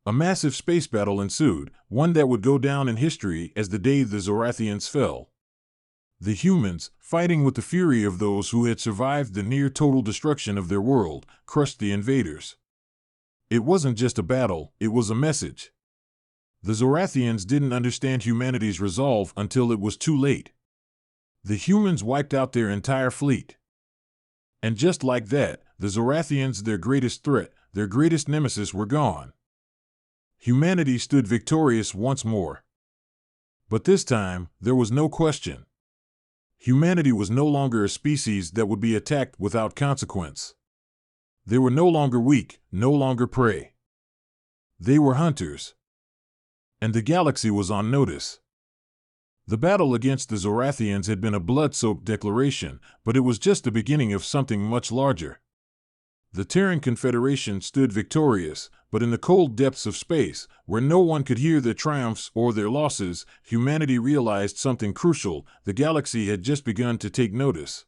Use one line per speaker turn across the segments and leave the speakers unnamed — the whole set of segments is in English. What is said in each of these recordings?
A massive space battle ensued, one that would go down in history as the day the Zorathians fell. The humans, fighting with the fury of those who had survived the near-total destruction of their world, crushed the invaders. It wasn't just a battle, it was a message. The Zorathians didn't understand humanity's resolve until it was too late. The humans wiped out their entire fleet. And just like that, the Zorathians, their greatest threat, their greatest nemesis, were gone. Humanity stood victorious once more. But this time, there was no question. Humanity was no longer a species that would be attacked without consequence. They were no longer weak, no longer prey. They were hunters. And the galaxy was on notice. The battle against the Zorathians had been a blood-soaked declaration, but it was just the beginning of something much larger. The Terran Confederation stood victorious, but in the cold depths of space, where no one could hear their triumphs or their losses, humanity realized something crucial: the galaxy had just begun to take notice.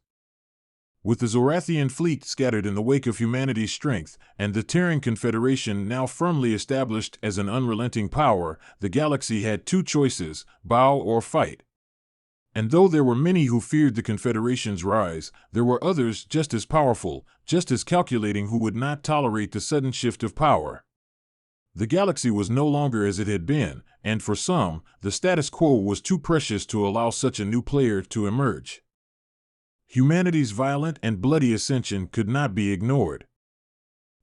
With the Zorathian fleet scattered in the wake of humanity's strength, and the Terran Confederation now firmly established as an unrelenting power, the galaxy had two choices: bow or fight. And though there were many who feared the Confederation's rise, there were others just as powerful, just as calculating, who would not tolerate the sudden shift of power. The galaxy was no longer as it had been, and for some, the status quo was too precious to allow such a new player to emerge. Humanity's violent and bloody ascension could not be ignored.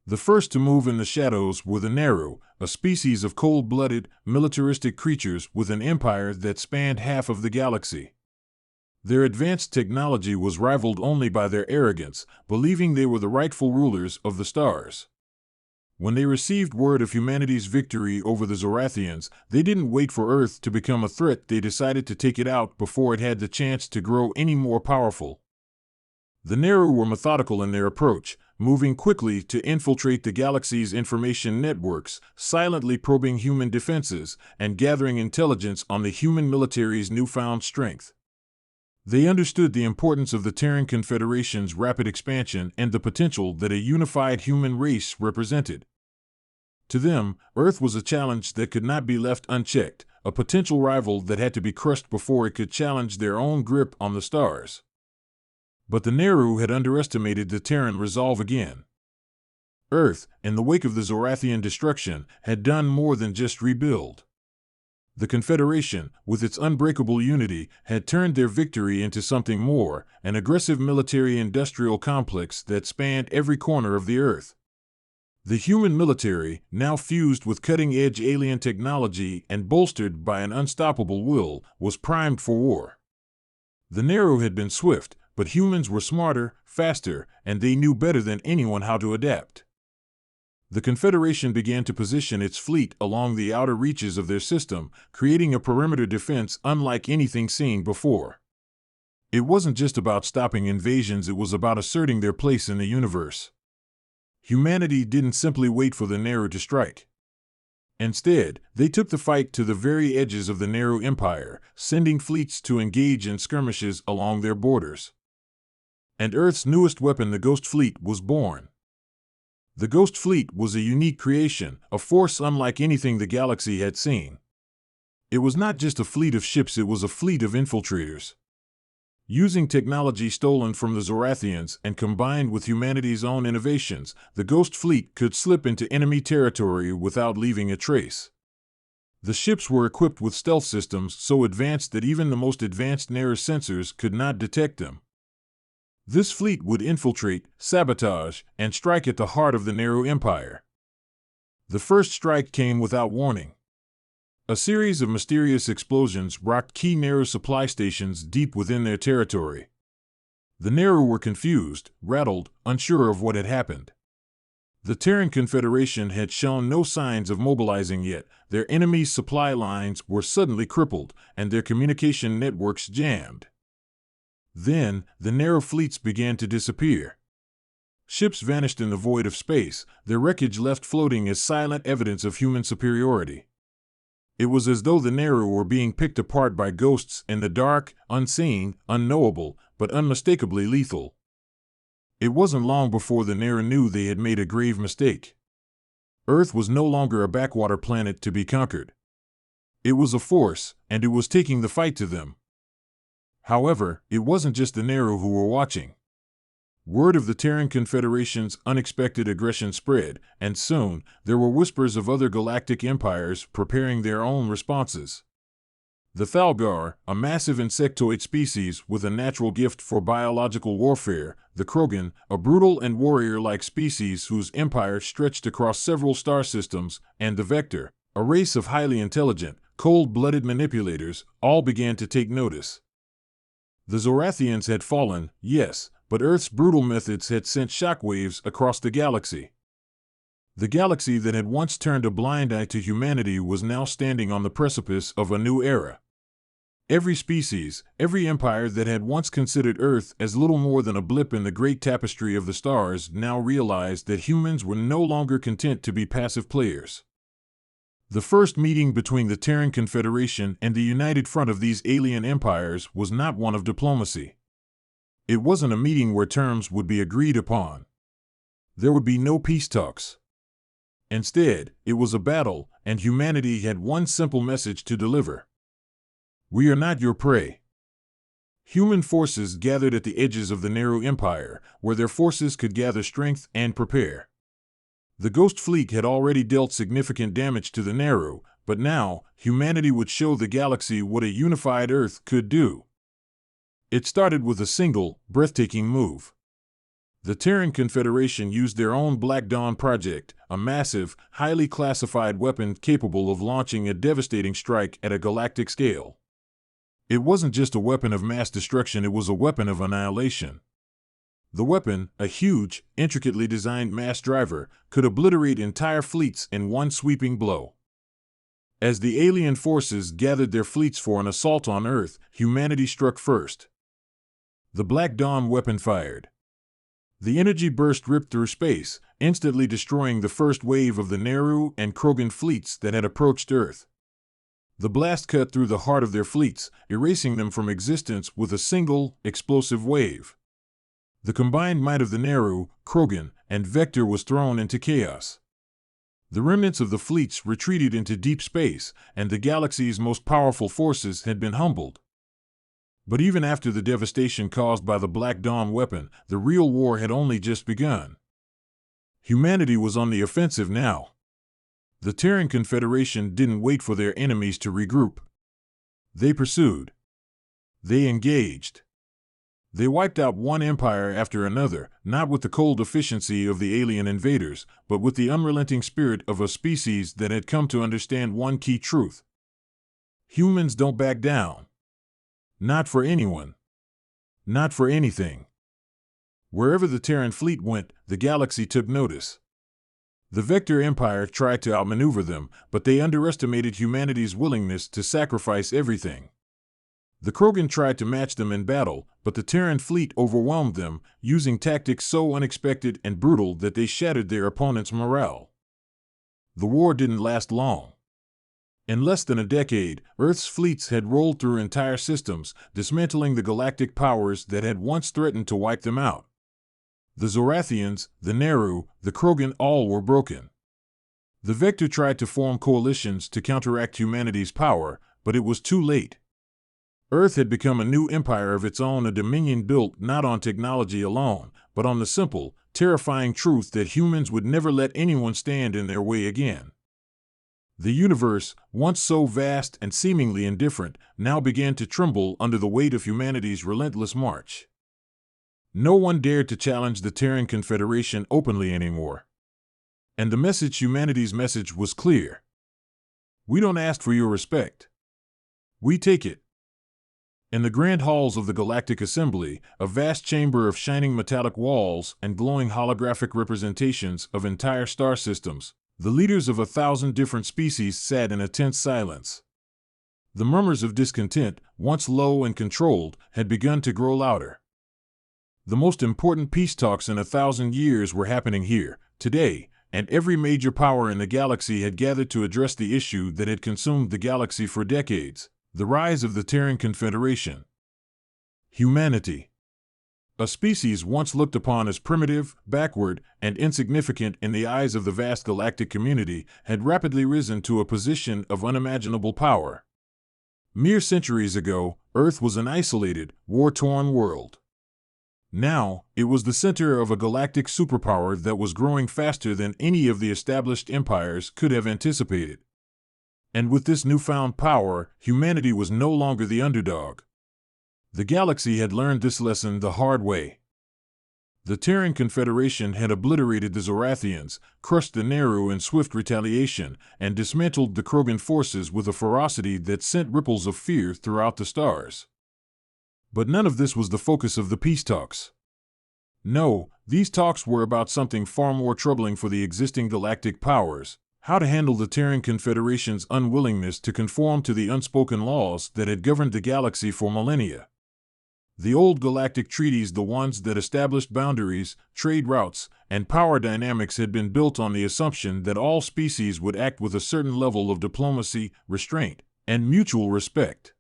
The first to move in the shadows were the Neru, a species of cold-blooded, militaristic creatures with an empire that spanned half of the galaxy. Their advanced technology was rivaled only by their arrogance, believing they were the rightful rulers of the stars. When they received word of humanity's victory over the Zorathians, they didn't wait for Earth to become a threat. They decided to take it out before it had the chance to grow any more powerful. The Neru were methodical in their approach, moving quickly to infiltrate the galaxy's information networks, silently probing human defenses, and gathering intelligence on the human military's newfound strength. They understood the importance of the Terran Confederation's rapid expansion and the potential that a unified human race represented. To them, Earth was a challenge that could not be left unchecked, a potential rival that had to be crushed before it could challenge their own grip on the stars. But the Neru had underestimated the Terran resolve again. Earth, in the wake of the Zorathian destruction, had done more than just rebuild. The Confederation, with its unbreakable unity, had turned their victory into something more: an aggressive military-industrial complex that spanned every corner of the Earth. The human military, now fused with cutting-edge alien technology and bolstered by an unstoppable will, was primed for war. The Neru had been swift, but humans were smarter, faster, and they knew better than anyone how to adapt. The Confederation began to position its fleet along the outer reaches of their system, creating a perimeter defense unlike anything seen before. It wasn't just about stopping invasions, it was about asserting their place in the universe. Humanity didn't simply wait for the Neru to strike. Instead, they took the fight to the very edges of the Neru Empire, sending fleets to engage in skirmishes along their borders. And Earth's newest weapon, the Ghost Fleet, was born. The Ghost Fleet was a unique creation, a force unlike anything the galaxy had seen. It was not just a fleet of ships, it was a fleet of infiltrators. Using technology stolen from the Zorathians and combined with humanity's own innovations, the Ghost Fleet could slip into enemy territory without leaving a trace. The ships were equipped with stealth systems so advanced that even the most advanced Neru sensors could not detect them. This fleet would infiltrate, sabotage, and strike at the heart of the Neru Empire. The first strike came without warning. A series of mysterious explosions rocked key Neru supply stations deep within their territory. The Neru were confused, rattled, unsure of what had happened. The Terran Confederation had shown no signs of mobilizing yet. Their enemies' supply lines were suddenly crippled, and their communication networks jammed. Then, the Neru fleets began to disappear. Ships vanished in the void of space, their wreckage left floating as silent evidence of human superiority. It was as though the Neru were being picked apart by ghosts in the dark, unseen, unknowable, but unmistakably lethal. It wasn't long before the Neru knew they had made a grave mistake. Earth was no longer a backwater planet to be conquered. It was a force, and it was taking the fight to them. However, it wasn't just the Neru who were watching. Word of the Terran Confederation's unexpected aggression spread, and soon there were whispers of other galactic empires preparing their own responses. The Thalgar, a massive insectoid species with a natural gift for biological warfare, the Krogan, a brutal and warrior-like species whose empire stretched across several star systems, and the Vector, a race of highly intelligent, cold-blooded manipulators, all began to take notice. The Zorathians had fallen, yes, but Earth's brutal methods had sent shockwaves across the galaxy. The galaxy that had once turned a blind eye to humanity was now standing on the precipice of a new era. Every species, every empire that had once considered Earth as little more than a blip in the great tapestry of the stars now realized that humans were no longer content to be passive players. The first meeting between the Terran Confederation and the united front of these alien empires was not one of diplomacy. It wasn't a meeting where terms would be agreed upon. There would be no peace talks. Instead, it was a battle, and humanity had one simple message to deliver. We are not your prey. Human forces gathered at the edges of the Neru Empire, where their forces could gather strength and prepare. The Ghost Fleet had already dealt significant damage to the Neru, but now, humanity would show the galaxy what a unified Earth could do. It started with a single, breathtaking move. The Terran Confederation used their own Black Dawn project, a massive, highly classified weapon capable of launching a devastating strike at a galactic scale. It wasn't just a weapon of mass destruction, it was a weapon of annihilation. The weapon, a huge, intricately designed mass driver, could obliterate entire fleets in one sweeping blow. As the alien forces gathered their fleets for an assault on Earth, humanity struck first. The Black Dawn weapon fired. The energy burst ripped through space, instantly destroying the first wave of the Neru and Krogan fleets that had approached Earth. The blast cut through the heart of their fleets, erasing them from existence with a single, explosive wave. The combined might of the Neru, Krogan, and Vector was thrown into chaos. The remnants of the fleets retreated into deep space, and the galaxy's most powerful forces had been humbled. But even after the devastation caused by the Black Dawn weapon, the real war had only just begun. Humanity was on the offensive now. The Terran Confederation didn't wait for their enemies to regroup. They pursued. They engaged. They wiped out one empire after another, not with the cold efficiency of the alien invaders, but with the unrelenting spirit of a species that had come to understand one key truth. Humans don't back down. Not for anyone. Not for anything. Wherever the Terran fleet went, the galaxy took notice. The Vector Empire tried to outmaneuver them, but they underestimated humanity's willingness to sacrifice everything. The Krogan tried to match them in battle, but the Terran fleet overwhelmed them, using tactics so unexpected and brutal that they shattered their opponent's morale. The war didn't last long. In less than a decade, Earth's fleets had rolled through entire systems, dismantling the galactic powers that had once threatened to wipe them out. The Zorathians, the Neru, the Krogan all were broken. The Vector tried to form coalitions to counteract humanity's power, but it was too late. Earth had become a new empire of its own, a dominion built not on technology alone, but on the simple, terrifying truth that humans would never let anyone stand in their way again. The universe, once so vast and seemingly indifferent, now began to tremble under the weight of humanity's relentless march. No one dared to challenge the Terran Confederation openly anymore. And humanity's message was clear. We don't ask for your respect. We take it. In the grand halls of the Galactic Assembly, a vast chamber of shining metallic walls and glowing holographic representations of entire star systems, the leaders of 1,000 different species sat in a tense silence. The murmurs of discontent, once low and controlled, had begun to grow louder. The most important peace talks in 1,000 years were happening here, today, and every major power in the galaxy had gathered to address the issue that had consumed the galaxy for decades: the rise of the Terran Confederation. Humanity. A species once looked upon as primitive, backward, and insignificant in the eyes of the vast galactic community had rapidly risen to a position of unimaginable power. Mere centuries ago, Earth was an isolated, war-torn world. Now, it was the center of a galactic superpower that was growing faster than any of the established empires could have anticipated. And with this newfound power, humanity was no longer the underdog. The galaxy had learned this lesson the hard way. The Terran Confederation had obliterated the Zorathians, crushed the Neru in swift retaliation, and dismantled the Krogan forces with a ferocity that sent ripples of fear throughout the stars. But none of this was the focus of the peace talks. No, these talks were about something far more troubling for the existing galactic powers: how to handle the Terran Confederation's unwillingness to conform to the unspoken laws that had governed the galaxy for millennia. The old galactic treaties, the ones that established boundaries, trade routes, and power dynamics, had been built on the assumption that all species would act with a certain level of diplomacy, restraint, and mutual respect.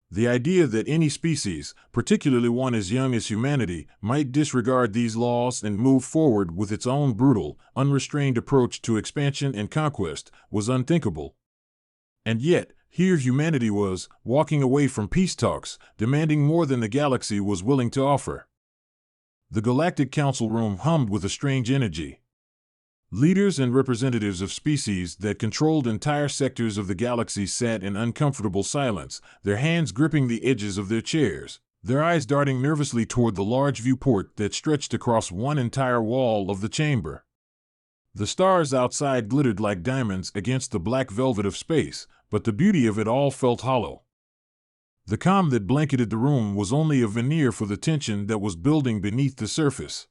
The idea that any species, particularly one as young as humanity, might disregard these laws and move forward with its own brutal, unrestrained approach to expansion and conquest was unthinkable. And yet, here humanity was, walking away from peace talks, demanding more than the galaxy was willing to offer. The Galactic Council room hummed with a strange energy. Leaders and representatives of species that controlled entire sectors of the galaxy sat in uncomfortable silence, their hands gripping the edges of their chairs, their eyes darting nervously toward the large viewport that stretched across one entire wall of the chamber. The stars outside glittered like diamonds against the black velvet of space, but the beauty of it all felt hollow. The calm that blanketed the room was only a veneer for the tension that was building beneath the surface.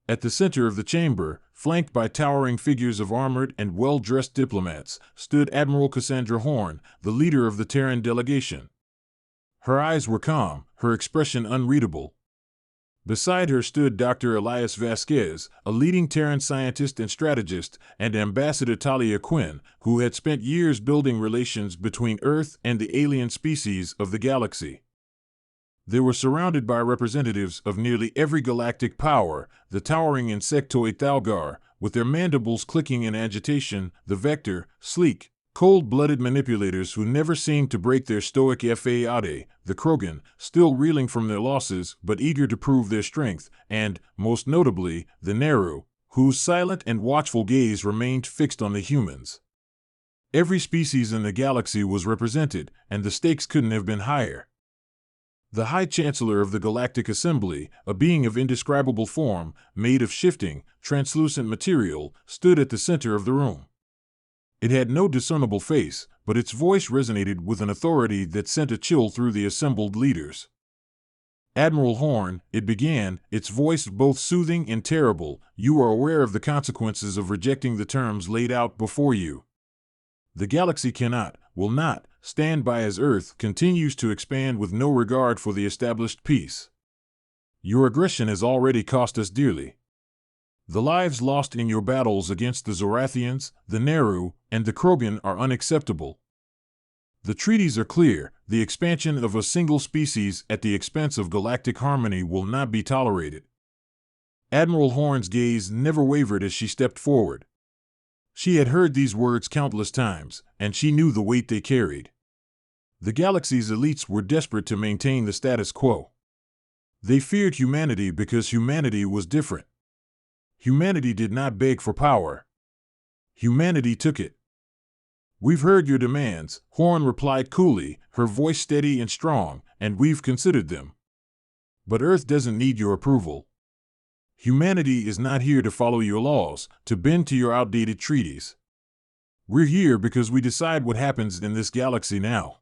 At the center of the chamber, flanked by towering figures of armored and well-dressed diplomats, stood Admiral Cassandra Horn, the leader of the Terran delegation. Her eyes were calm, her expression unreadable. Beside her stood Dr. Elias Vasquez, a leading Terran scientist and strategist, and Ambassador Talia Quinn, who had spent years building relations between Earth and the alien species of the galaxy. They were surrounded by representatives of nearly every galactic power: the towering insectoid Thalgar, with their mandibles clicking in agitation, the Vector, sleek, cold-blooded manipulators who never seemed to break their stoic faade, the Krogan, still reeling from their losses but eager to prove their strength, and, most notably, the Neru, whose silent and watchful gaze remained fixed on the humans. Every species in the galaxy was represented, and the stakes couldn't have been higher. The High Chancellor of the Galactic Assembly, a being of indescribable form, made of shifting, translucent material, stood at the center of the room. It had no discernible face, but its voice resonated with an authority that sent a chill through the assembled leaders. "Admiral Horn," it began, its voice both soothing and terrible, "you are aware of the consequences of rejecting the terms laid out before you. The galaxy cannot, will not, stand by as Earth continues to expand with no regard for the established peace. Your aggression has already cost us dearly. The lives lost in your battles against the Zorathians, the Neru, and the Krogan are unacceptable. The treaties are clear: the expansion of a single species at the expense of galactic harmony will not be tolerated." Admiral Horn's gaze never wavered as she stepped forward. She had heard these words countless times, and she knew the weight they carried. The galaxy's elites were desperate to maintain the status quo. They feared humanity because humanity was different. Humanity did not beg for power. Humanity took it. "We've heard your demands," Horn replied coolly, her voice steady and strong, "and we've considered them. But Earth doesn't need your approval. Humanity is not here to follow your laws, to bend to your outdated treaties. We're here because we decide what happens in this galaxy now."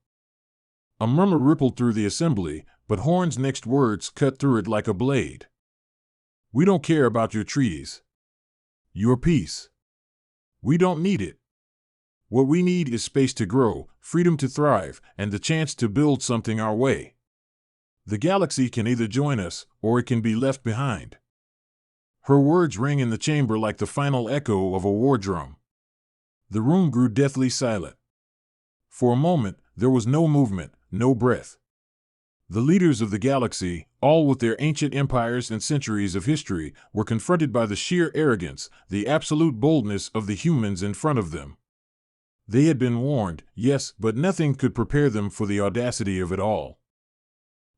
A murmur rippled through the assembly, but Horn's next words cut through it like a blade. "We don't care about your treaties. Your peace. We don't need it. What we need is space to grow, freedom to thrive, and the chance to build something our way. The galaxy can either join us, or it can be left behind." Her words rang in the chamber like the final echo of a war drum. The room grew deathly silent. For a moment, there was no movement, no breath. The leaders of the galaxy, all with their ancient empires and centuries of history, were confronted by the sheer arrogance, the absolute boldness of the humans in front of them. They had been warned, yes, but nothing could prepare them for the audacity of it all.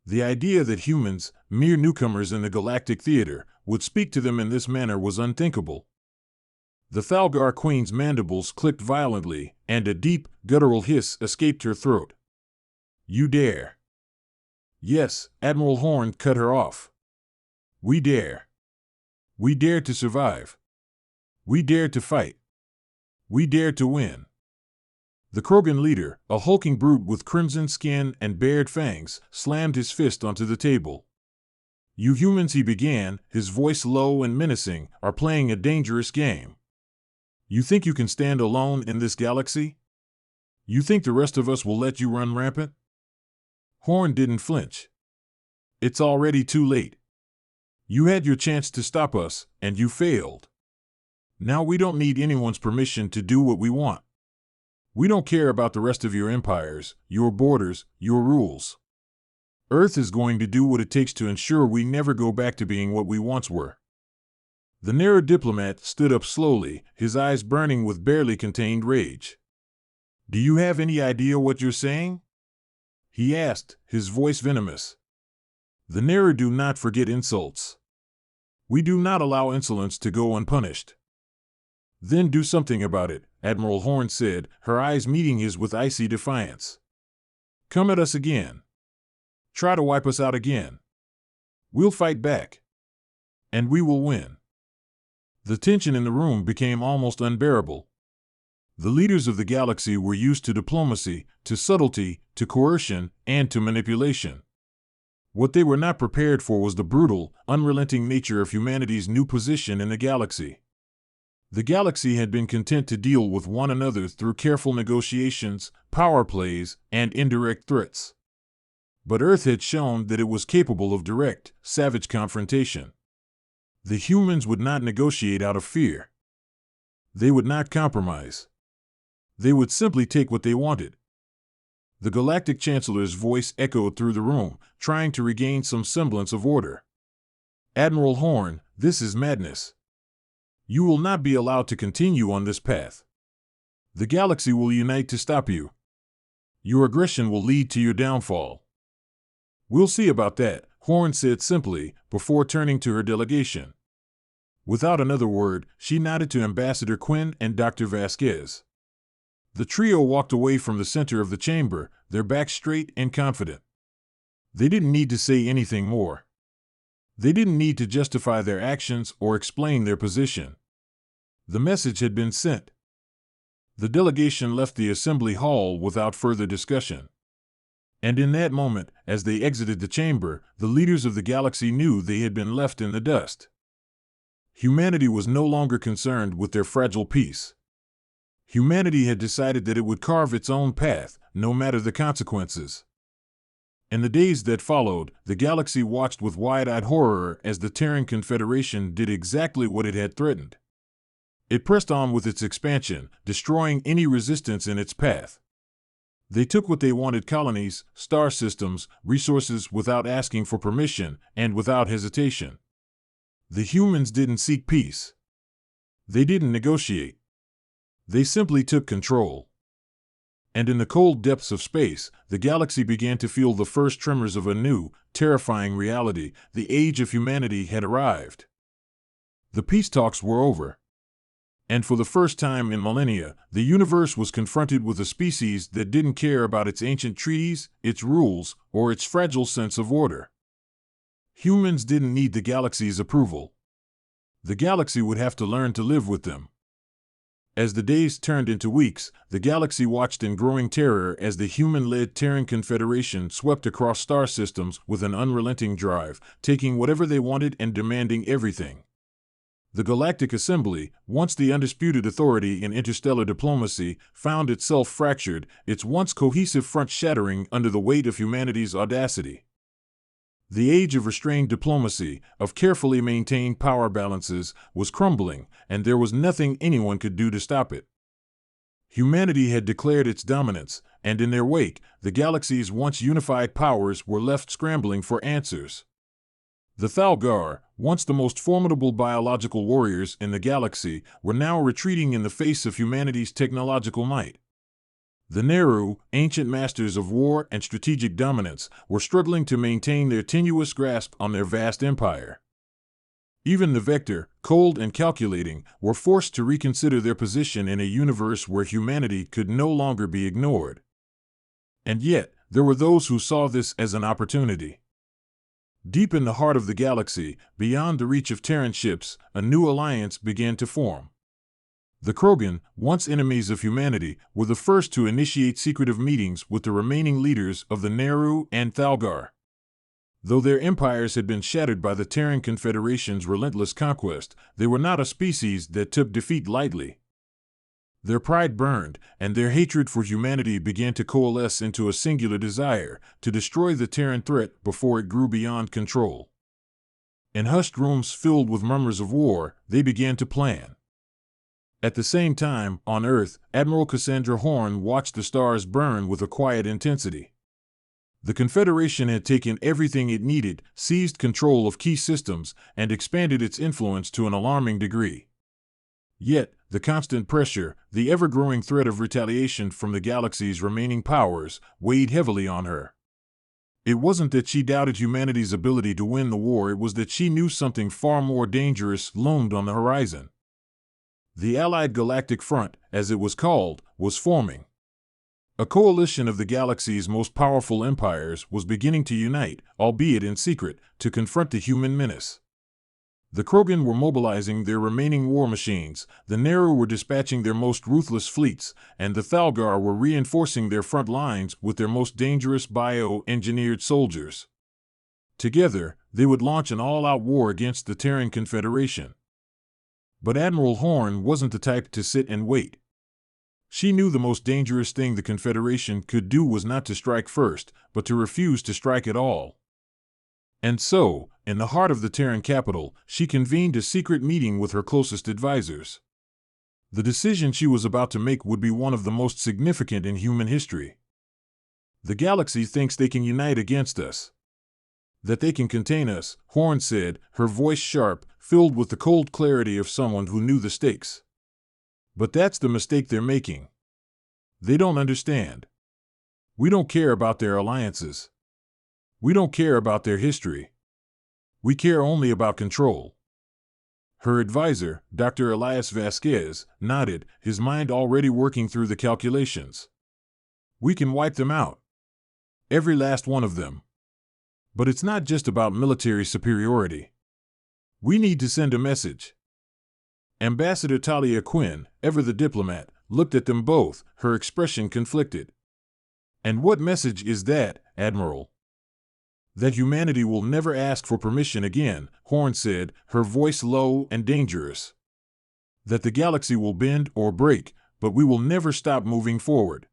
The idea that humans, mere newcomers in the galactic theater, would speak to them in this manner was unthinkable. The Thalgar Queen's mandibles clicked violently, and a deep, guttural hiss escaped her throat. "You dare!" "Yes," Admiral Horn cut her off. "We dare. We dare to survive. We dare to fight. We dare to win." The Krogan leader, a hulking brute with crimson skin and bared fangs, slammed his fist onto the table. "You humans," he began, his voice low and menacing, "are playing a dangerous game. You think you can stand alone in this galaxy? You think the rest of us will let you run rampant?" Horn didn't flinch. "It's already too late. You had your chance to stop us, and you failed. Now we don't need anyone's permission to do what we want. We don't care about the rest of your empires, your borders, your rules. Earth is going to do what it takes to ensure we never go back to being what we once were." The narrow diplomat stood up slowly, his eyes burning with barely contained rage. "Do you have any idea what you're saying?" he asked, his voice venomous. "The Neru do not forget insults. We do not allow insolence to go unpunished." "Then do something about it," Admiral Horn said, her eyes meeting his with icy defiance. "Come at us again. Try to wipe us out again. We'll fight back. And we will win." The tension in the room became almost unbearable. The leaders of the galaxy were used to diplomacy, to subtlety, to coercion, and to manipulation. What they were not prepared for was the brutal, unrelenting nature of humanity's new position in the galaxy. The galaxy had been content to deal with one another through careful negotiations, power plays, and indirect threats. But Earth had shown that it was capable of direct, savage confrontation. The humans would not negotiate out of fear. They would not compromise. They would simply take what they wanted. The Galactic Chancellor's voice echoed through the room, trying to regain some semblance of order. "Admiral Horn, this is madness. You will not be allowed to continue on this path. The galaxy will unite to stop you. Your aggression will lead to your downfall." "We'll see about that," Horn said simply, before turning to her delegation. Without another word, she nodded to Ambassador Quinn and Dr. Vasquez. The trio walked away from the center of the chamber, their backs straight and confident. They didn't need to say anything more. They didn't need to justify their actions or explain their position. The message had been sent. The delegation left the assembly hall without further discussion. And in that moment, as they exited the chamber, the leaders of the galaxy knew they had been left in the dust. Humanity was no longer concerned with their fragile peace. Humanity had decided that it would carve its own path, no matter the consequences. In the days that followed, the galaxy watched with wide-eyed horror as the Terran Confederation did exactly what it had threatened. It pressed on with its expansion, destroying any resistance in its path. They took what they wanted: colonies, star systems, resources, without asking for permission and without hesitation. The humans didn't seek peace. They didn't negotiate. They simply took control. And in the cold depths of space, the galaxy began to feel the first tremors of a new, terrifying reality. The age of humanity had arrived. The peace talks were over. And for the first time in millennia, the universe was confronted with a species that didn't care about its ancient treaties, its rules, or its fragile sense of order. Humans didn't need the galaxy's approval. The galaxy would have to learn to live with them. As the days turned into weeks, the galaxy watched in growing terror as the human-led Terran Confederation swept across star systems with an unrelenting drive, taking whatever they wanted and demanding everything. The Galactic Assembly, once the undisputed authority in interstellar diplomacy, found itself fractured, its once cohesive front shattering under the weight of humanity's audacity. The age of restrained diplomacy, of carefully maintained power balances, was crumbling, and there was nothing anyone could do to stop it. Humanity had declared its dominance, and in their wake, the galaxy's once unified powers were left scrambling for answers. The Thalgar, once the most formidable biological warriors in the galaxy, were now retreating in the face of humanity's technological might. The Neru, ancient masters of war and strategic dominance, were struggling to maintain their tenuous grasp on their vast empire. Even the Vector, cold and calculating, were forced to reconsider their position in a universe where humanity could no longer be ignored. And yet, there were those who saw this as an opportunity. Deep in the heart of the galaxy, beyond the reach of Terran ships, a new alliance began to form. The Krogan, once enemies of humanity, were the first to initiate secretive meetings with the remaining leaders of the Neru and Thalgar. Though their empires had been shattered by the Terran Confederation's relentless conquest, they were not a species that took defeat lightly. Their pride burned, and their hatred for humanity began to coalesce into a singular desire to destroy the Terran threat before it grew beyond control. In hushed rooms filled with murmurs of war, they began to plan. At the same time, on Earth, Admiral Cassandra Horn watched the stars burn with a quiet intensity. The Confederation had taken everything it needed, seized control of key systems, and expanded its influence to an alarming degree. Yet, the constant pressure, the ever-growing threat of retaliation from the galaxy's remaining powers, weighed heavily on her. It wasn't that she doubted humanity's ability to win the war, it was that she knew something far more dangerous loomed on the horizon. The Allied Galactic Front, as it was called, was forming. A coalition of the galaxy's most powerful empires was beginning to unite, albeit in secret, to confront the human menace. The Krogan were mobilizing their remaining war machines, the Neru were dispatching their most ruthless fleets, and the Thalgar were reinforcing their front lines with their most dangerous bio-engineered soldiers. Together, they would launch an all-out war against the Terran Confederation. But Admiral Horn wasn't the type to sit and wait. She knew the most dangerous thing the Confederation could do was not to strike first, but to refuse to strike at all. And so, in the heart of the Terran capital, she convened a secret meeting with her closest advisors. The decision she was about to make would be one of the most significant in human history. The galaxy thinks they can unite against us. That they can contain us, Horn said, her voice sharp, filled with the cold clarity of someone who knew the stakes. But that's the mistake they're making. They don't understand. We don't care about their alliances. We don't care about their history. We care only about control. Her advisor, Dr. Elias Vasquez, nodded, his mind already working through the calculations. We can wipe them out. Every last one of them. But it's not just about military superiority. We need to send a message. Ambassador Talia Quinn, ever the diplomat, looked at them both, her expression conflicted. And what message is that, Admiral? That humanity will never ask for permission again, Horn said, her voice low and dangerous. That the galaxy will bend or break, but we will never stop moving forward.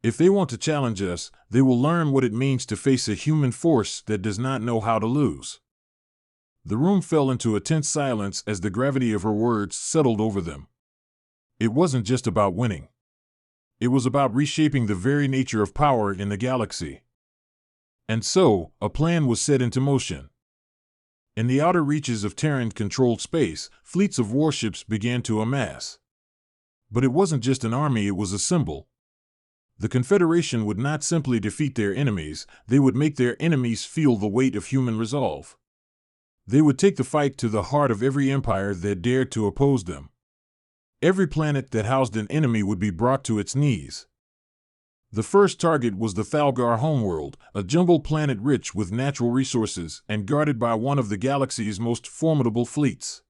If they want to challenge us, they will learn what it means to face a human force that does not know how to lose. The room fell into a tense silence as the gravity of her words settled over them. It wasn't just about winning. It was about reshaping the very nature of power in the galaxy. And so, a plan was set into motion. In the outer reaches of Terran-controlled space, fleets of warships began to amass. But it wasn't just an army, it was a symbol. The Confederation would not simply defeat their enemies, they would make their enemies feel the weight of human resolve. They would take the fight to the heart of every empire that dared to oppose them. Every planet that housed an enemy would be brought to its knees. The first target was the Thalgar homeworld, a jumbled planet rich with natural resources and guarded by one of the galaxy's most formidable fleets.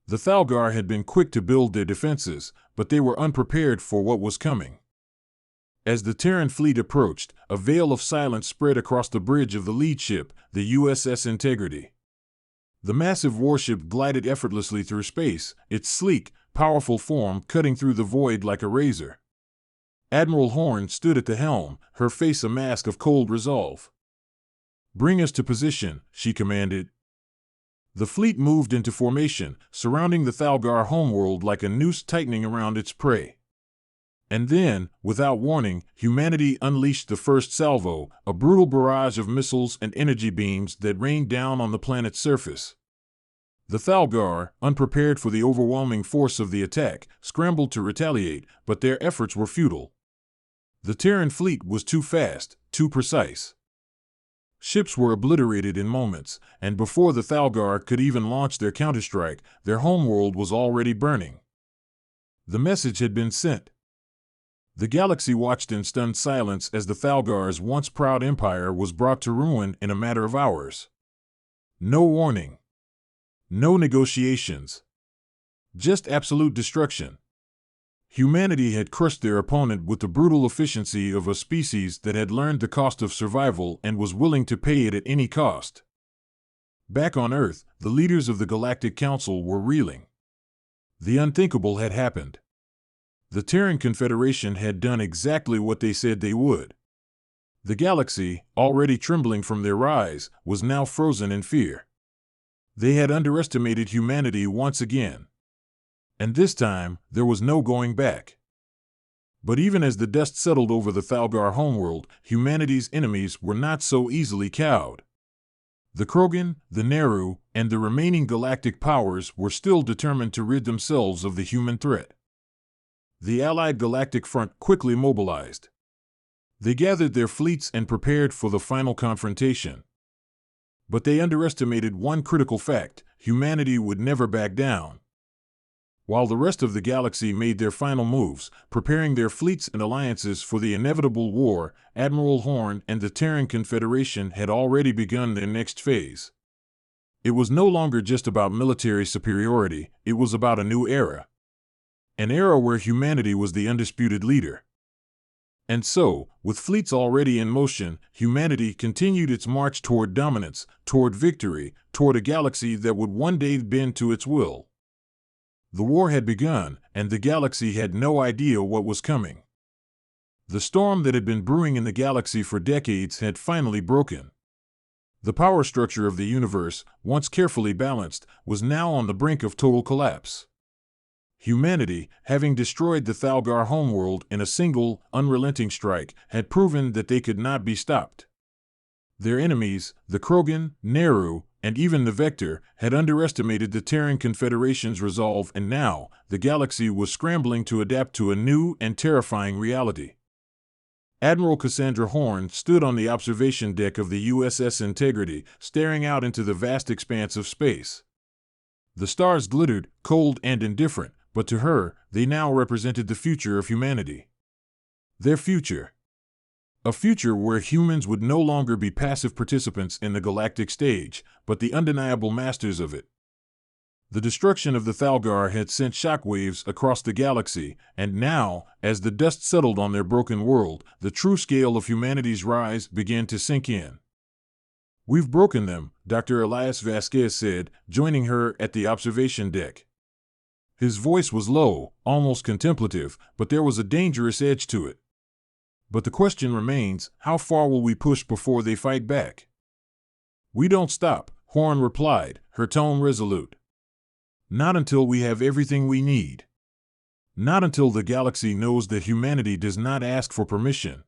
The Thalgar had been quick to build their defenses, but they were unprepared for what was coming. As the Terran fleet approached, a veil of silence spread across the bridge of the lead ship, the USS Integrity. The massive warship glided effortlessly through space, its sleek, powerful form cutting through the void like a razor. Admiral Horn stood at the helm, her face a mask of cold resolve. "Bring us to position," she commanded. The fleet moved into formation, surrounding the Thalgar homeworld like a noose tightening around its prey. And then, without warning, humanity unleashed the first salvo, a brutal barrage of missiles and energy beams that rained down on the planet's surface. The Thalgar, unprepared for the overwhelming force of the attack, scrambled to retaliate, but their efforts were futile. The Terran fleet was too fast, too precise. Ships were obliterated in moments, and before the Thalgar could even launch their counterstrike, their homeworld was already burning. The message had been sent. The galaxy watched in stunned silence as the Thalgar's once proud empire was brought to ruin in a matter of hours. No warning. No negotiations. Just absolute destruction. Humanity had crushed their opponent with the brutal efficiency of a species that had learned the cost of survival and was willing to pay it at any cost. Back on Earth, the leaders of the Galactic Council were reeling. The unthinkable had happened. The Terran Confederation had done exactly what they said they would. The galaxy, already trembling from their rise, was now frozen in fear. They had underestimated humanity once again. And this time, there was no going back. But even as the dust settled over the Thalgar homeworld, humanity's enemies were not so easily cowed. The Krogan, the Neru, and the remaining galactic powers were still determined to rid themselves of the human threat. The Allied Galactic Front quickly mobilized. They gathered their fleets and prepared for the final confrontation. But they underestimated one critical fact: humanity would never back down. While the rest of the galaxy made their final moves, preparing their fleets and alliances for the inevitable war, Admiral Horn and the Terran Confederation had already begun their next phase. It was no longer just about military superiority, it was about a new era. An era where humanity was the undisputed leader. And so, with fleets already in motion, humanity continued its march toward dominance, toward victory, toward a galaxy that would one day bend to its will. The war had begun, and the galaxy had no idea what was coming. The storm that had been brewing in the galaxy for decades had finally broken. The power structure of the universe, once carefully balanced, was now on the brink of total collapse. Humanity, having destroyed the Thalgar homeworld in a single, unrelenting strike, had proven that they could not be stopped. Their enemies, the Krogan, Neru, and even the Vector, had underestimated the Terran Confederation's resolve, and now, the galaxy was scrambling to adapt to a new and terrifying reality. Admiral Cassandra Horn stood on the observation deck of the USS Integrity, staring out into the vast expanse of space. The stars glittered, cold and indifferent, but to her, they now represented the future of humanity. Their future. A future where humans would no longer be passive participants in the galactic stage, but the undeniable masters of it. The destruction of the Thalgar had sent shockwaves across the galaxy, and now, as the dust settled on their broken world, the true scale of humanity's rise began to sink in. "We've broken them," Dr. Elias Vasquez said, joining her at the observation deck. His voice was low, almost contemplative, but there was a dangerous edge to it. "But the question remains, how far will we push before they fight back?" "We don't stop," Horn replied, her tone resolute. "Not until we have everything we need. Not until the galaxy knows that humanity does not ask for permission."